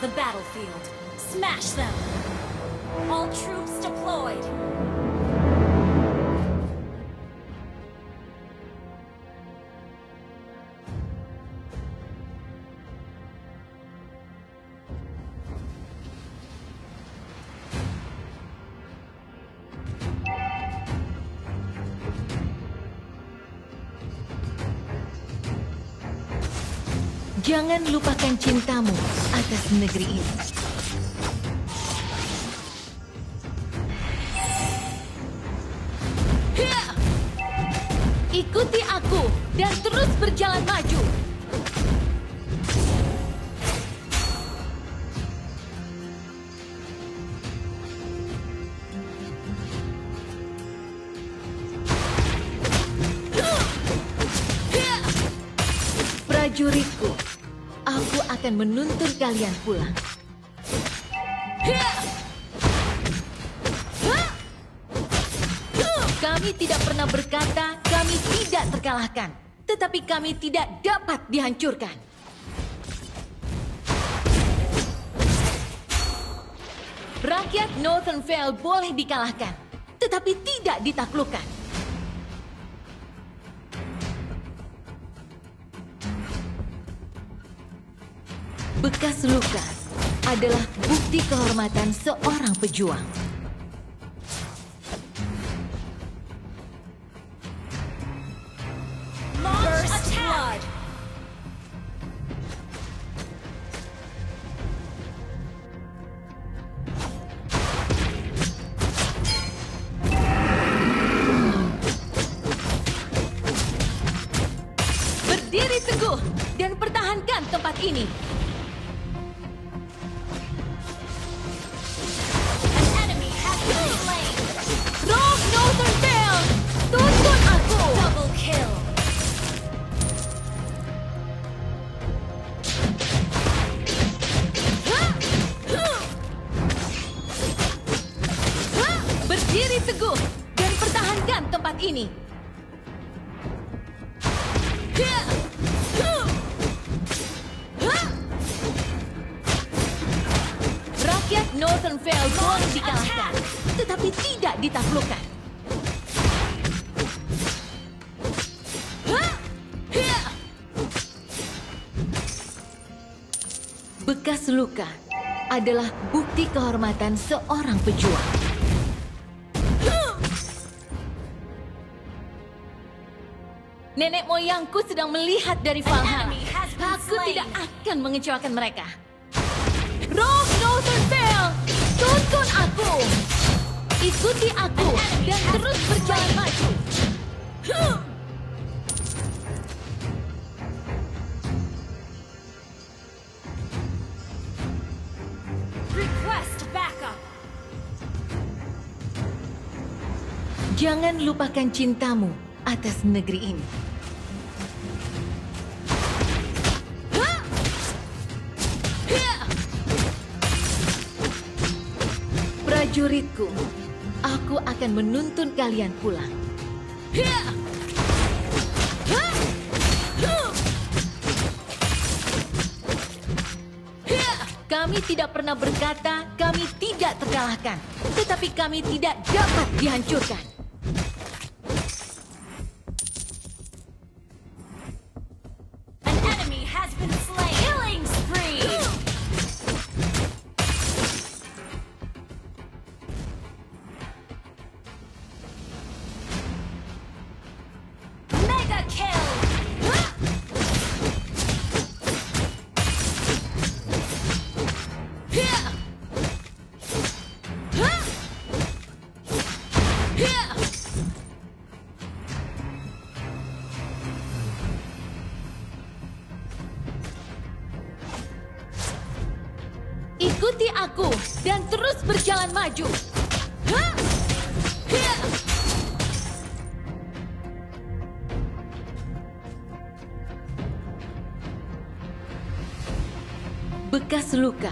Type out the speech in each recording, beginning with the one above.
the battlefield. Smash them! All troops deployed! Jangan lupakan cintamu atas negeri ini. Ikuti aku dan terus berjalan maju. Prajuritku, aku akan menuntun kalian pulang. Kami tidak pernah berkata kami tidak terkalahkan, tetapi kami tidak dapat dihancurkan. Rakyat Northern Vale boleh dikalahkan, tetapi tidak ditaklukkan. Bekas luka adalah bukti kehormatan seorang pejuang. First blood! Berdiri teguh dan pertahankan tempat ini. Rogue Northern Vale, tuntun aku! Double kill! Berdiri teguh dan pertahankan tempat ini. Rakyat Northern Vale boleh dikalahkan, tetapi tidak ditaklukkan. Bekas luka adalah bukti kehormatan seorang pejuang. Nenek moyangku sedang melihat dari Valhalla. Aku tidak akan mengecewakan mereka. Rogue Northern Vale, tuntun aku! Ikuti aku dan terus berjalan maju. Request backup! Jangan lupakan cintamu atas negeri ini. Prajuritku, aku akan menuntun kalian pulang. Kami tidak pernah berkata kami tidak terkalahkan, tetapi kami tidak dapat dihancurkan. An enemy has been slain! Killing spree! Mega kill! Ikuti aku dan terus berjalan maju. Bekas luka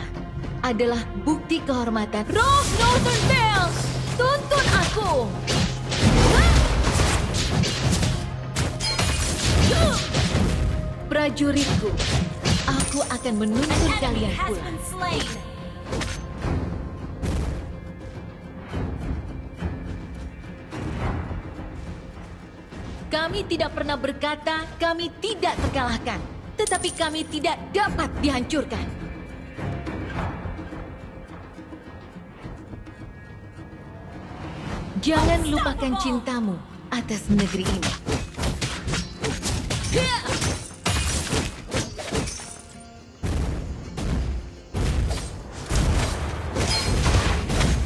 adalah bukti kehormatan. Rogue Northern Vale, tuntun aku! Prajuritku, Aku akan menuntun An enemy kalian has pulang. been slain. Kami tidak pernah berkata kami tidak terkalahkan, tetapi kami tidak dapat dihancurkan. Jangan lupakan cintamu atas negeri ini.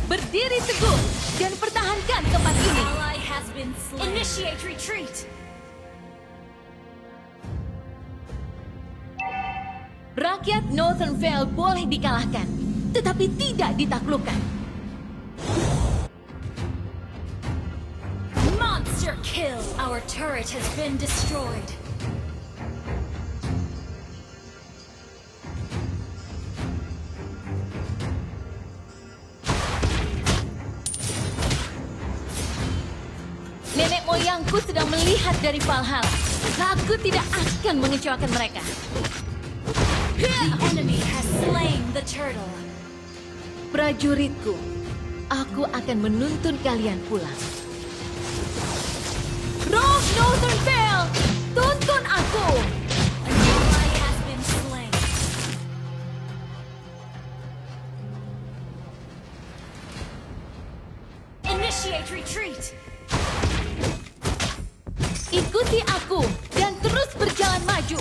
Berdiri teguh dan pertahankan tempat ini. Ally has been slain. Initiate retreat. Rakyat Northern Vale boleh dikalahkan, tetapi tidak ditaklukkan. Monster kill. Our turret has been destroyed. Nenek moyangku sedang melihat dari Valhalla. Aku tidak akan mengecewakan mereka. The enemy has slain the turtle. Prajuritku, aku akan menuntun kalian pulang. Roh Northern Vale, tuntun aku! An ally has been slain. Initiate retreat. Ikuti aku dan terus berjalan maju.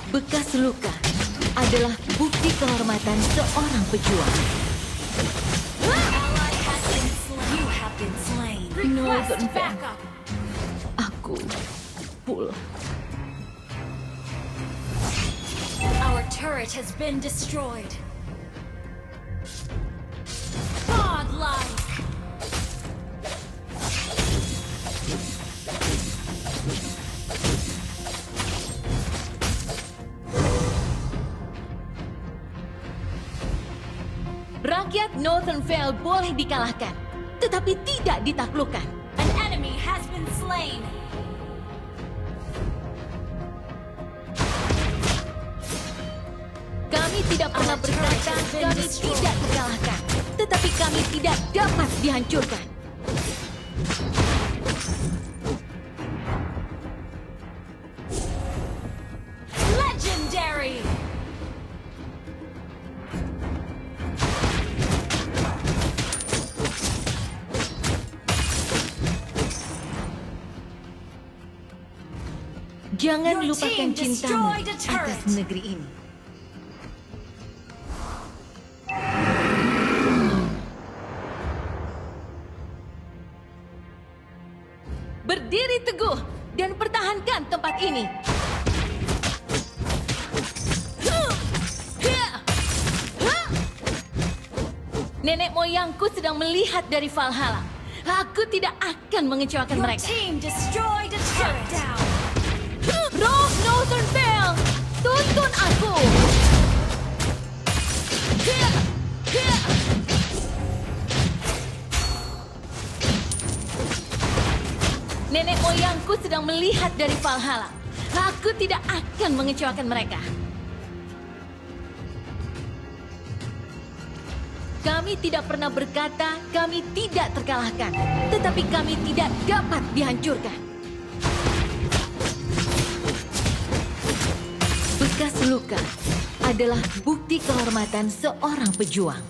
Bekas luka adalah bukti kehormatan seorang pejuang. Ally has been slain. You have been slain. Northern Request Vale. backup. Aku pulang. Our turret has been destroyed. Godlike. Rakyat Northern Vale boleh dikalahkan, tetapi tidak ditaklukkan. An enemy has been slain. Kami tidak pernah Our turret berkata has been kami destroyed. tidak terkalahkan, tetapi kami tidak dapat dihancurkan. Legendary. Jangan Your lupakan team cintamu destroyed a turret. atas negeri ini. Berdiri teguh dan pertahankan tempat ini. Nenek moyangku sedang melihat dari Valhalla. Aku tidak akan mengecewakan Your mereka. team destroyed a turret. Down. Roh Northern Vale, tuntun aku! Nenek moyangku sedang melihat dari Valhalla. Aku tidak akan mengecewakan mereka. Kami tidak pernah berkata kami tidak terkalahkan, tetapi kami tidak dapat dihancurkan. Bekas luka adalah bukti kehormatan seorang pejuang.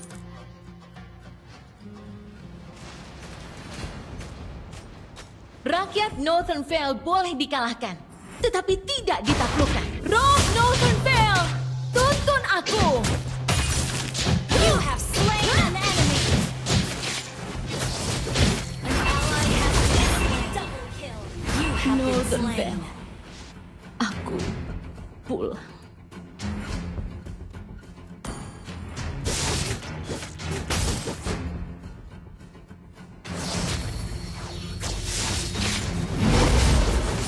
Rakyat Northern Vale boleh dikalahkan, tetapi tidak ditaklukkan. Roh Northern Vale, tuntun aku! You have slain an enemy. An ally has been slain. Double kill. You have been Northern slain. Vale, aku pulang.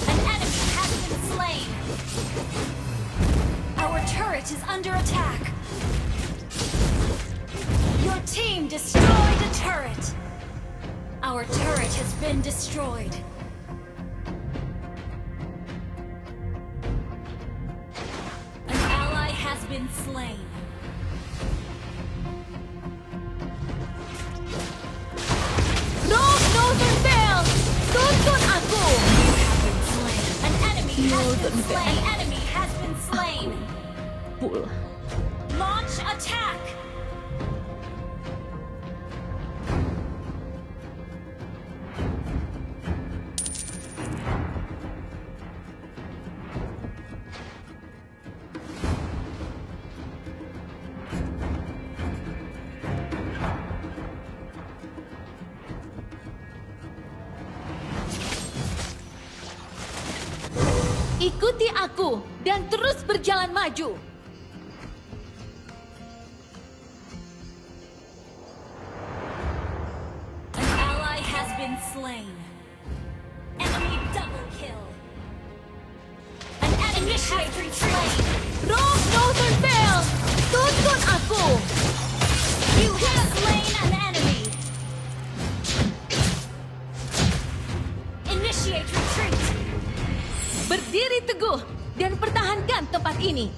An enemy has been slain. Our turret is under attack. destroyed a turret. Our turret has been destroyed. An ally has been slain. Rogue Northern Vale, tuntun aku. An enemy has been Northern slain. An enemy has been slain. Pula. Launch attack. Ikuti aku dan terus berjalan maju. An ally has been slain. Enemy double kill. An enemy has been slain. Rogue Northern Vale, tuntun aku. You have slain an enemy. Initiate retreat. Berdiri teguh dan pertahankan tempat ini.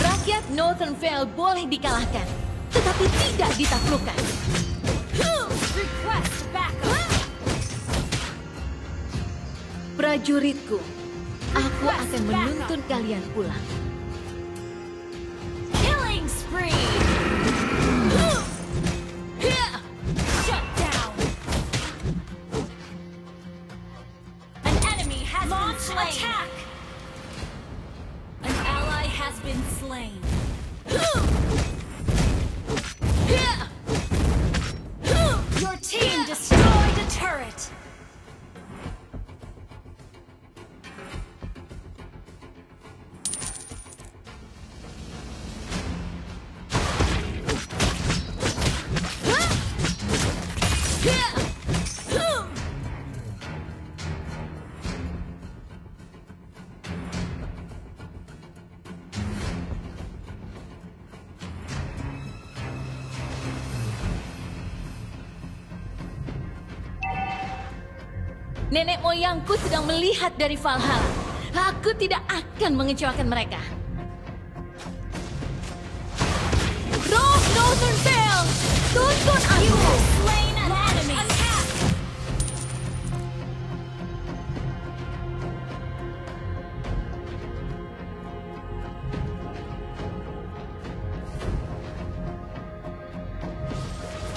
Rakyat Northern Vale boleh dikalahkan, tetapi tidak ditaklukkan. Request backup. Prajuritku, aku akan menuntun kalian pulang. Killing spree. Shut down. An enemy has been slain. Attack. An ally has been slain. Your team destroyed a turret. Nenek moyangku sedang melihat dari Valhalla. Aku tidak akan mengecewakan mereka. Rogue Northern Vale, tuntun You aku. have slain an enemy. Attack.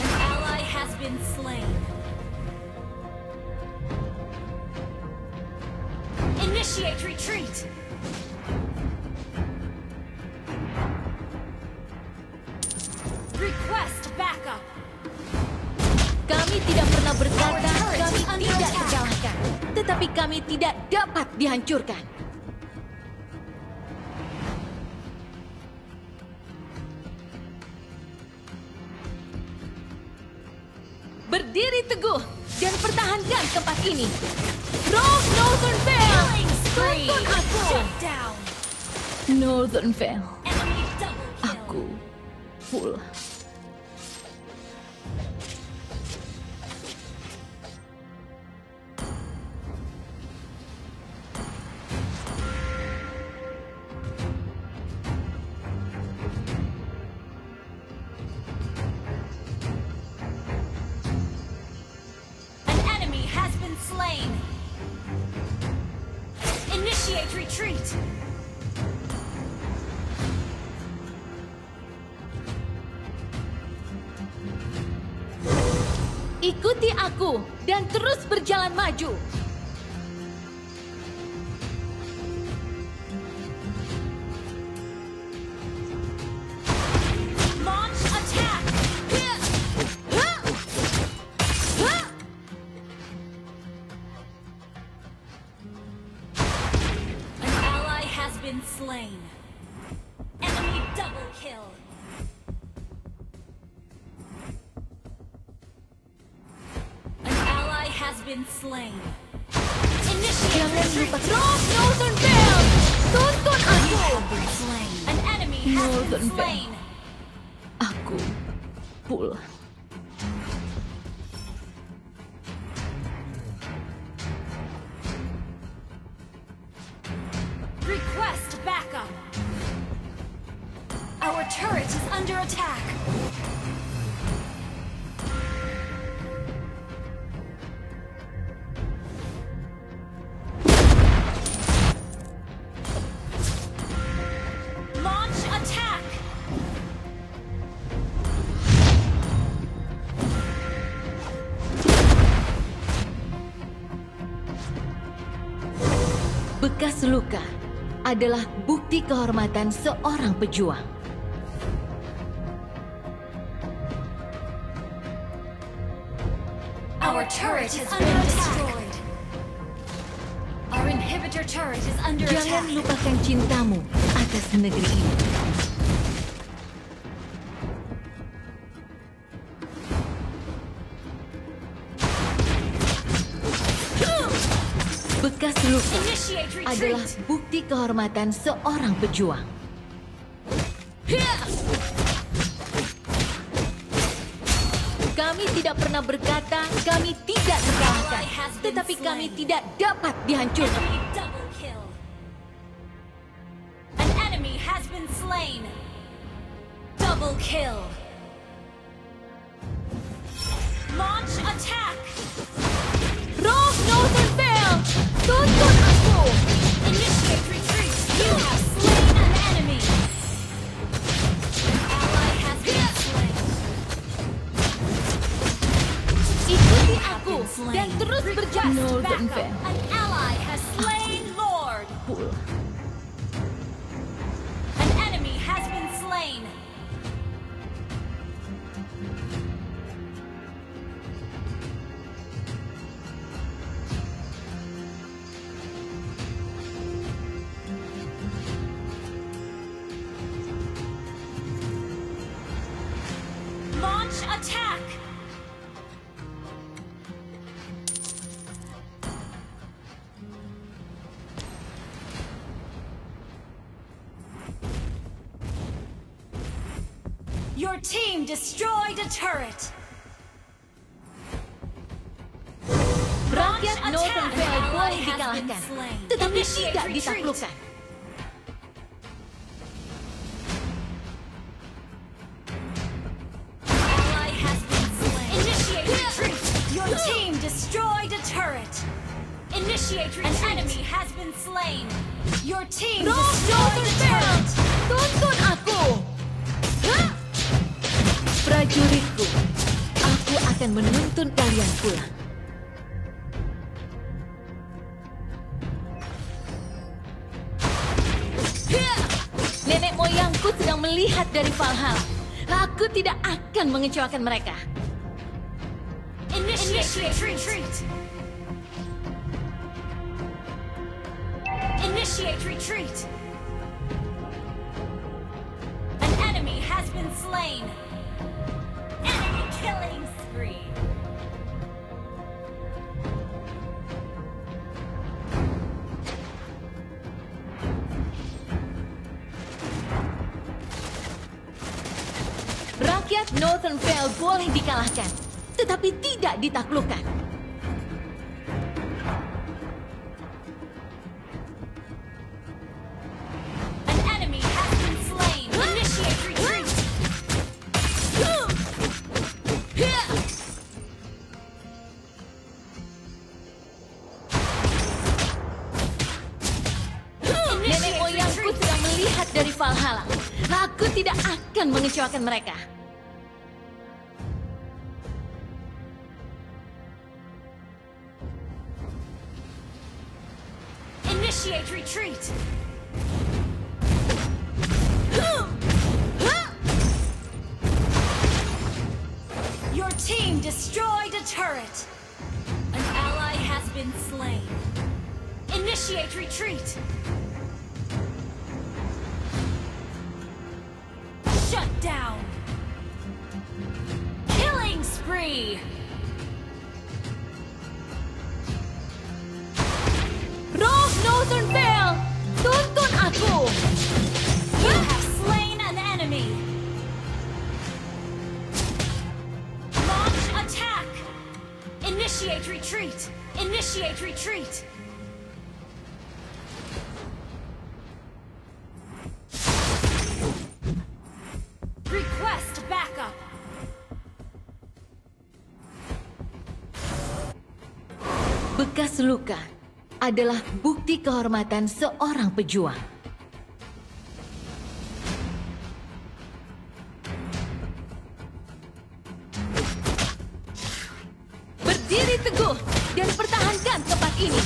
An ally has been slain. Initiate retreat. Request backup. Kami tidak pernah berkata Our turret kami is under tidak attack. terkalahkan, tetapi kami tidak dapat dihancurkan. Berdiri teguh dan pertahankan tempat ini. Rogue Northern Vale, Killing spree. tuntun aku. Shut down. Northern Vale, Enemy double kill. aku full. An enemy has been slain. Initiate retreat. Ikuti aku dan terus berjalan maju. Launch attack. An ally has been slain. Enemy double kill. An ally has been slain. Jangan lupa Rose Northern Veil. Tuntun aku. An enemy has Northern been slain. Aku pulang. Request backup. Our turret is under attack. Launch attack. Bekas luka adalah bukti kehormatan seorang pejuang. Our turret has been destroyed. Our inhibitor turret is under Jangan attack. lupakan cintamu atas negeri ini. Bekas luka Initiate adalah retreat. bukti kehormatan seorang pejuang. Kami tidak pernah berkata kami tidak terkalahkan, tetapi kami tidak dapat dihancurkan. Enemy double kill. An enemy has been slain. Double kill. Launch attack. Rose Northern Veil, tuntun aku. Initiate retreat. You have slain an enemy. An ally has been slain. Ikuti aku dan terus Request berjalan. Northern backup. Veil. An ally has slain Lord. An enemy has been slain. Launch attack. Your team destroyed a turret. Rakyat Launch Northern attack. Veil An boleh ally has been dikalahkan, slain. tetapi Initiate tidak retreat. ditaklukkan. Ally has been slain. Initiate retreat. Your team destroyed a turret. Initiate retreat. An enemy has been slain. Your team Rose destroyed Northern a Veil, turret. tuntun aku. Prajuritku, aku akan menuntun kalian pulang. Nenek moyangku sedang melihat dari Valhalla. Aku tidak akan mengecewakan mereka. Initiate retreat. Initiate retreat. An enemy has been slain. Enemy killing spree. Rakyat Northern Veil boleh dikalahkan, tetapi tidak ditaklukkan. An enemy has been slain. Initiate retreat. Nenek Initiate moyangku retreat. sedang melihat dari Valhalla. Aku tidak akan mengecewakan mereka. Initiate retreat. Your team destroyed a turret. An ally has been slain. Initiate retreat. Shut down. Killing spree. retreat! Initiate retreat! Request backup! Bekas luka adalah bukti kehormatan seorang pejuang. Berdiri teguh dan pertahankan tempat ini.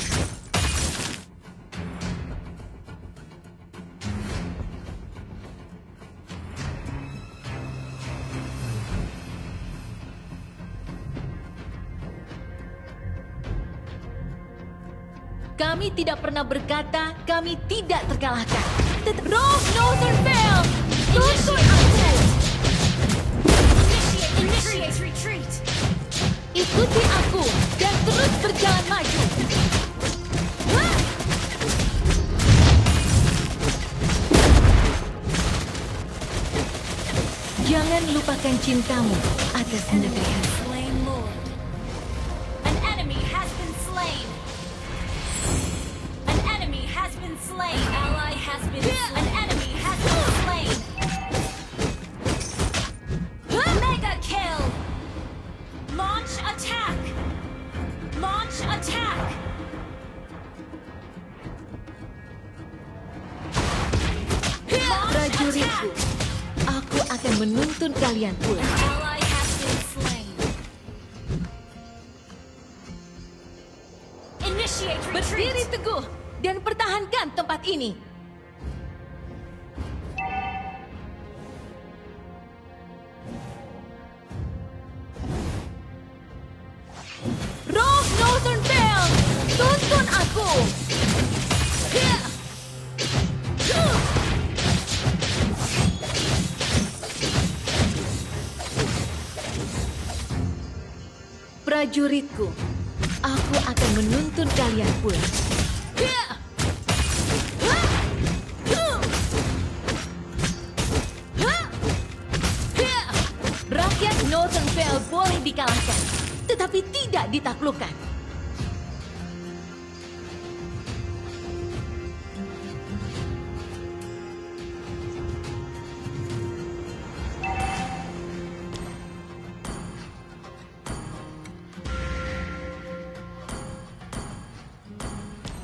Kami tidak pernah berkata kami tidak terkalahkan. Rogue Northern Vale, tuntun aku. Initiate retreat! Ikuti aku dan terus berjalan maju. Jangan lupakan cintamu atas negeri. Slain Lord. An enemy has been slain. An enemy has been slain. Ally has been slain. An enemy has been slain. Mega kill. Launch attack. Launch attack. Launch Prajuritku, attack. aku akan menuntun kalian pulang. Ally has been slain. Initiate Berdiri retreat. teguh dan pertahankan tempat ini. Rogue Northern Vale, tuntun aku. Prajuritku, aku akan menuntun kalian pulang. Rakyat Northern Vale boleh dikalahkan, tetapi tidak ditaklukkan.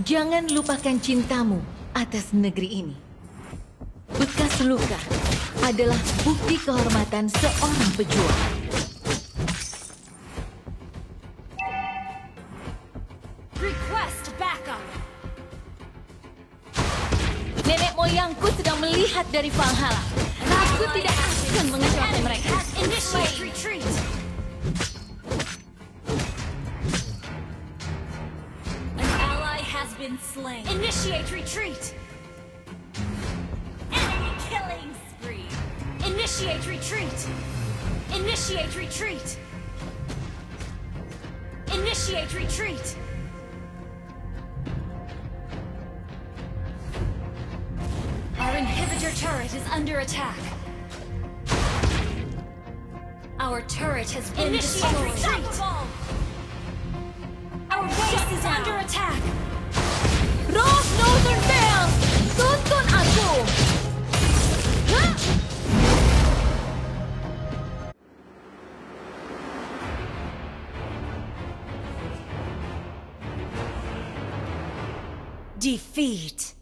Jangan lupakan cintamu atas negeri ini. Bekas luka adalah bukti kehormatan seorang pejuang. Request backup. Nenek moyangku sedang melihat dari Valhalla. Aku tidak akan mengecewakan mereka. Initiate retreat. An ally has been slain. Initiate retreat. Enemy killing spree. Initiate retreat. Initiate retreat. Initiate retreat. Our inhibitor turret is under attack. Our turret has been destroyed. Our base is under attack. Rogue Northern Vale, tuntun aku. Defeat.